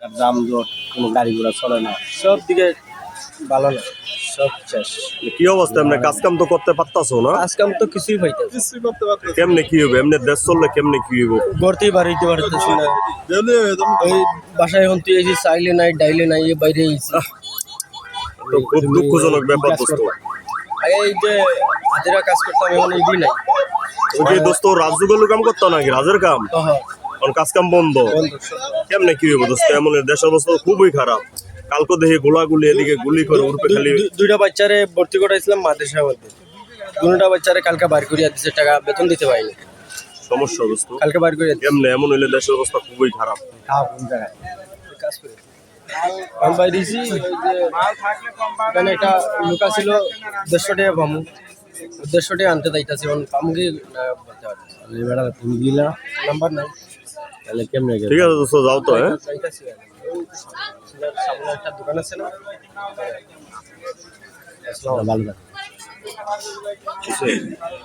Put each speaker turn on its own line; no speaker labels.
আর যানজট, কোনো গাড়ি ঘোড়া চলে না, সব দিকে ভালো না, সব শেষ।
কি অবস্থা? এমনি কাজ কাম তো করতে পারতাছো না?
আজকাল তো কিছুই পাইতেছি, কিছুই করতে পারতেছি।
কেমনে কি হবে? এমনি দেশ চললে কেমনে কি হইব?
ঘরতেই বাড়িতে পারতেছি না, ওই বাসায় এখন তুই এই যে চাইলে নাই ডাইলে নাই, এ বাইরে আইছি।
তো খুব দুঃখজনক ব্যাপার দোস্ত।
এই যে হাজিরা কাজ করতাম, এখন এগিয়ে নাই।
ওই যে দোস্ত রাজযুগের কাম করতো নাকি? রাজের কাম এখন কাজ কাম বন্ধ। কেমনে কি হইব দোস্ত? এমন দেশের অবস্থা খুবই খারাপ। কালকে দেখি গোলাগুলি, এদিকে গুলি করে উড়পে খালি।
দুইটা বাচ্চারে ভর্তি করাইছিলাম মাদ্রাসার মধ্যে, দুটা বাচ্চারে কালকে বার করিয়া দিছে, টাকা বেতন দিতে পারিনি।
সমস্যা দোস্ত,
কালকে বার করিয়া দিছে।
কেমনে এমন হইলে দেশের অবস্থা খুবই খারাপ।
কোন জায়গায় কাজ করে আমি বাইরেছি, ওই যে এখানে একটা লোকা ছিল 150 টাকা পামু, 150 টাকা আনতে যাইতাছি, এখন পামু কি না বলতে পারছি না। তুমি দিলা নাম্বার নাই, তাহলে কেমনে গেল?
ঠিক আছে দোস্ত, যাও তো। হ্যাঁ,
যাইতাছি। সামনে একটা দোকান আছে না, ভালো।